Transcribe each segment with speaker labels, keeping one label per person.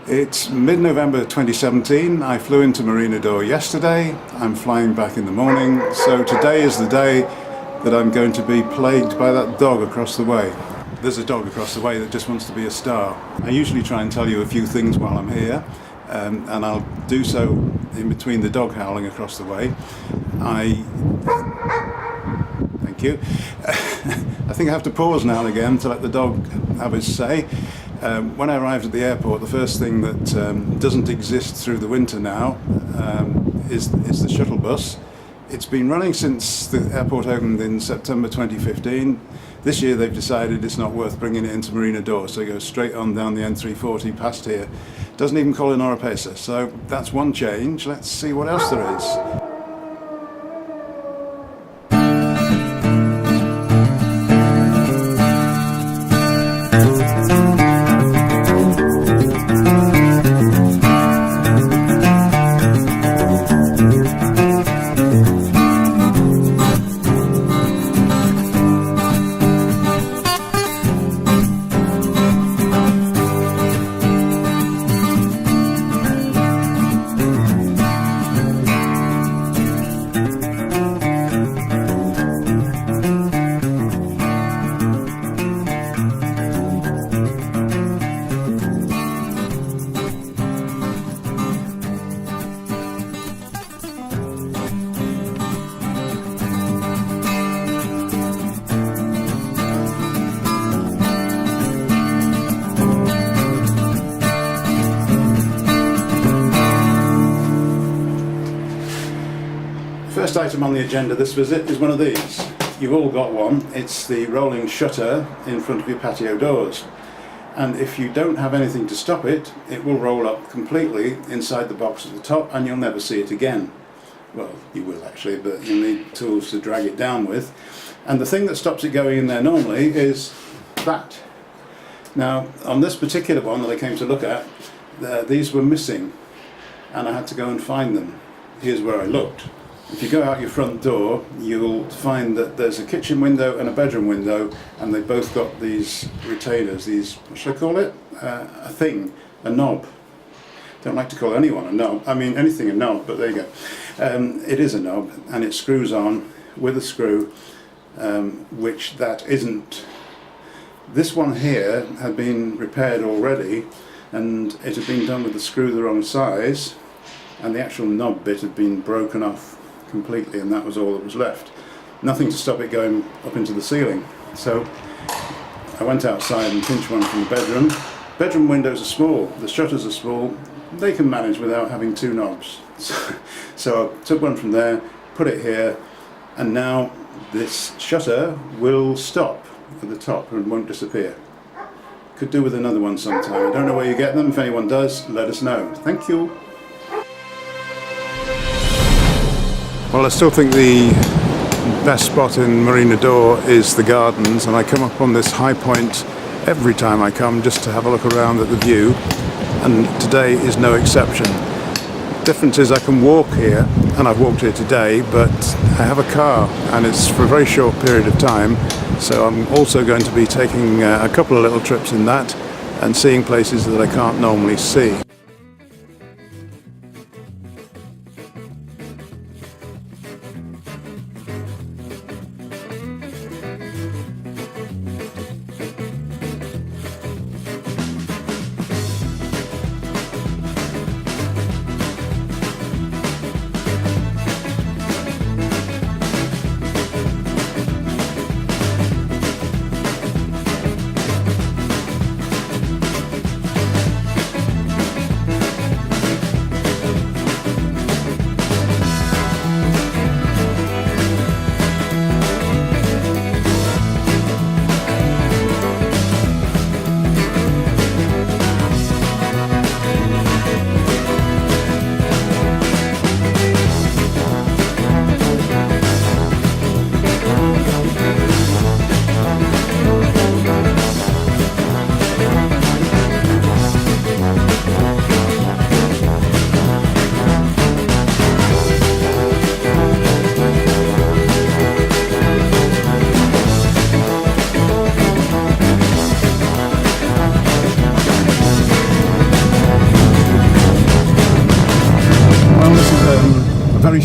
Speaker 1: It's mid-November 2017. I flew into Marinador yesterday. I'm flying back in the morning, so today is the day that I'm going to be plagued by that dog across the way. There's a dog across the way that just wants to be a star. I usually try and tell you a few things while I'm here, and I'll do so in between the dog howling across the way. Thank you. I think I have to pause now and again to let the dog have his say. When I arrived at the airport, the first thing that doesn't exist through the winter now is the shuttle bus. It's been running since the airport opened in September 2015. This year they've decided it's not worth bringing it into Marinador, so it goes straight on down the N340 past here. Doesn't even call in Oropesa, so that's one change. Let's see what else there is. First item on the agenda this visit is one of these. You've all got one. It's the rolling shutter in front of your patio doors. And if you don't have anything to stop it, it will roll up completely inside the box at the top and you'll never see it again. Well, you will actually, but you'll need tools to drag it down with. And the thing that stops it going in there normally is that. Now, on this particular one that I came to look at, these were missing and I had to go and find them. Here's where I looked. If you go out your front door, you'll find that there's a kitchen window and a bedroom window, and they've both got these retainers, these, what should I call it? A knob. Don't like to call anyone a knob. I mean, anything a knob, but there you go. It is a knob, and it screws on with a screw, which that isn't. This one here had been repaired already, and it had been done with the screw the wrong size, and the actual knob bit had been broken off completely, and that was all that was left. Nothing to stop it going up into the ceiling. So I went outside and pinched one from the bedroom. Bedroom windows are small, the shutters are small, they can manage without having two knobs. So I took one from there, put it here, and now this shutter will stop at the top and won't disappear. Could do with another one sometime. I don't know where you get them. If anyone does, let us know. Thank you. Well, I still think the best spot in Marinador is the gardens, and I come up on this high point every time I come just to have a look around at the view, and today is no exception. Difference is I can walk here, and I've walked here today, but I have a car and it's for a very short period of time, so I'm also going to be taking a couple of little trips in that and seeing places that I can't normally see.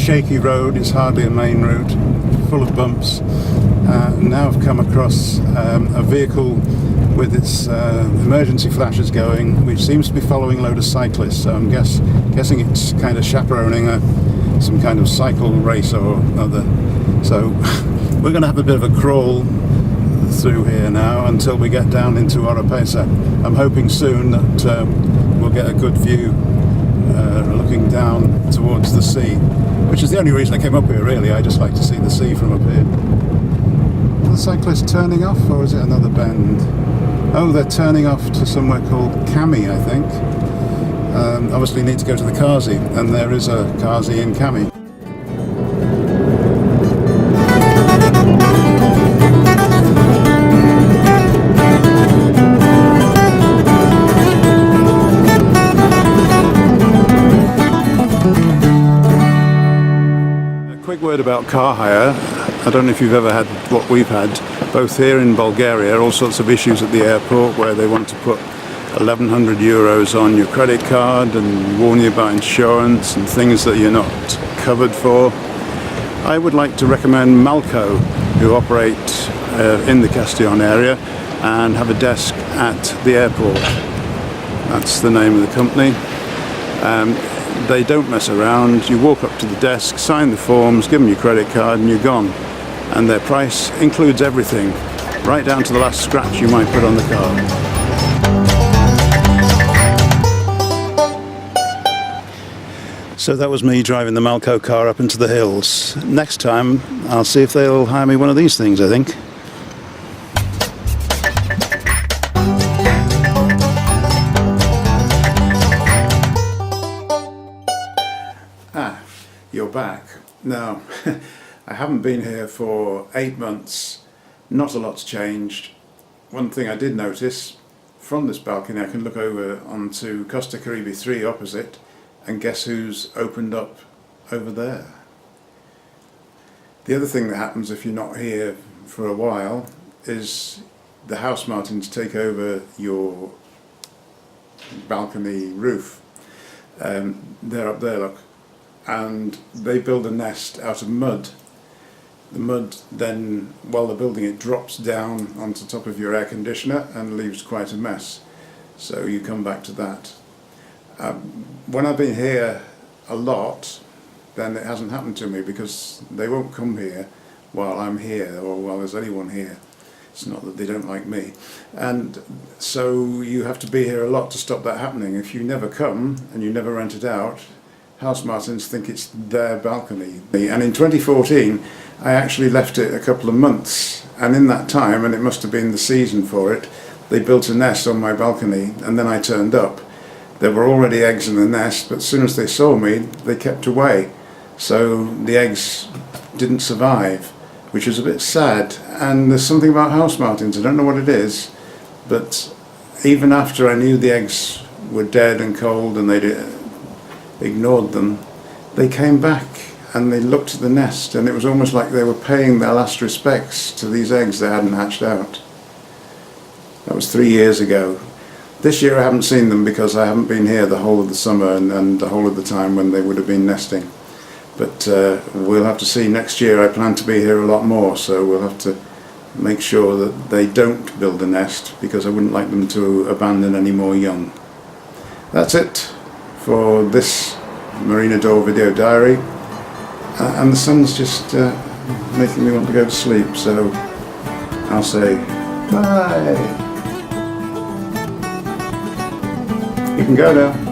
Speaker 1: shaky road, it's hardly a main route, full of bumps. Now I've come across a vehicle with its emergency flashes going, which seems to be following a load of cyclists, so I'm guessing it's kind of chaperoning some kind of cycle race or other. So we're going to have a bit of a crawl through here now until we get down into Oropesa. I'm hoping soon that we'll get a good view looking down towards the sea, which is the only reason I came up here really. I just like to see the sea from up here. Are the cyclists turning off, or is it another bend? Oh, they're turning off to somewhere called Cami, I think. Obviously need to go to the Kazi, and there is a Kazi in Cami. Quick word about car hire. I don't know if you've ever had what we've had, both here in Bulgaria, all sorts of issues at the airport where they want to put 1,100 euros on your credit card and warn you about insurance and things that you're not covered for. I would like to recommend Malco, who operate in the Castellon area and have a desk at the airport. That's the name of the company. They don't mess around. You walk up to the desk, sign the forms, give them your credit card and you're gone. And their price includes everything, right down to the last scratch you might put on the car. So that was me driving the Malco car up into the hills. Next time I'll see if they'll hire me one of these things, I think. You're back. Now, I haven't been here for 8 months. Not a lot's changed. One thing I did notice, from this balcony I can look over onto Costa Caribe 3 opposite, and guess who's opened up over there? The other thing that happens if you're not here for a while is the house martins take over your balcony roof. They're up there, look. And they build a nest out of mud. The mud then, while they're building it, drops down onto top of your air conditioner and leaves quite a mess. So you come back to that. When I've been here a lot, then it hasn't happened to me, because they won't come here while I'm here or while there's anyone here. It's not that they don't like me. And so you have to be here a lot to stop that happening. If you never come and you never rent it out, house martins think it's their balcony. And in 2014 I actually left it a couple of months, and in that time, and it must have been the season for it, they built a nest on my balcony, and then I turned up. There were already eggs in the nest, but as soon as they saw me they kept away, so the eggs didn't survive, which was a bit sad. And there's something about house martins, I don't know what it is, but even after I knew the eggs were dead and cold and they'd ignored them, they came back and they looked at the nest, and it was almost like they were paying their last respects to these eggs they hadn't hatched out. That was 3 years ago. This year I haven't seen them because I haven't been here the whole of the summer and the whole of the time when they would have been nesting. But we'll have to see next year. I plan to be here a lot more, so we'll have to make sure that they don't build a nest, because I wouldn't like them to abandon any more young. That's it for this Marina Door video diary, and the sun's just making me want to go to sleep, so I'll say bye. You can go now.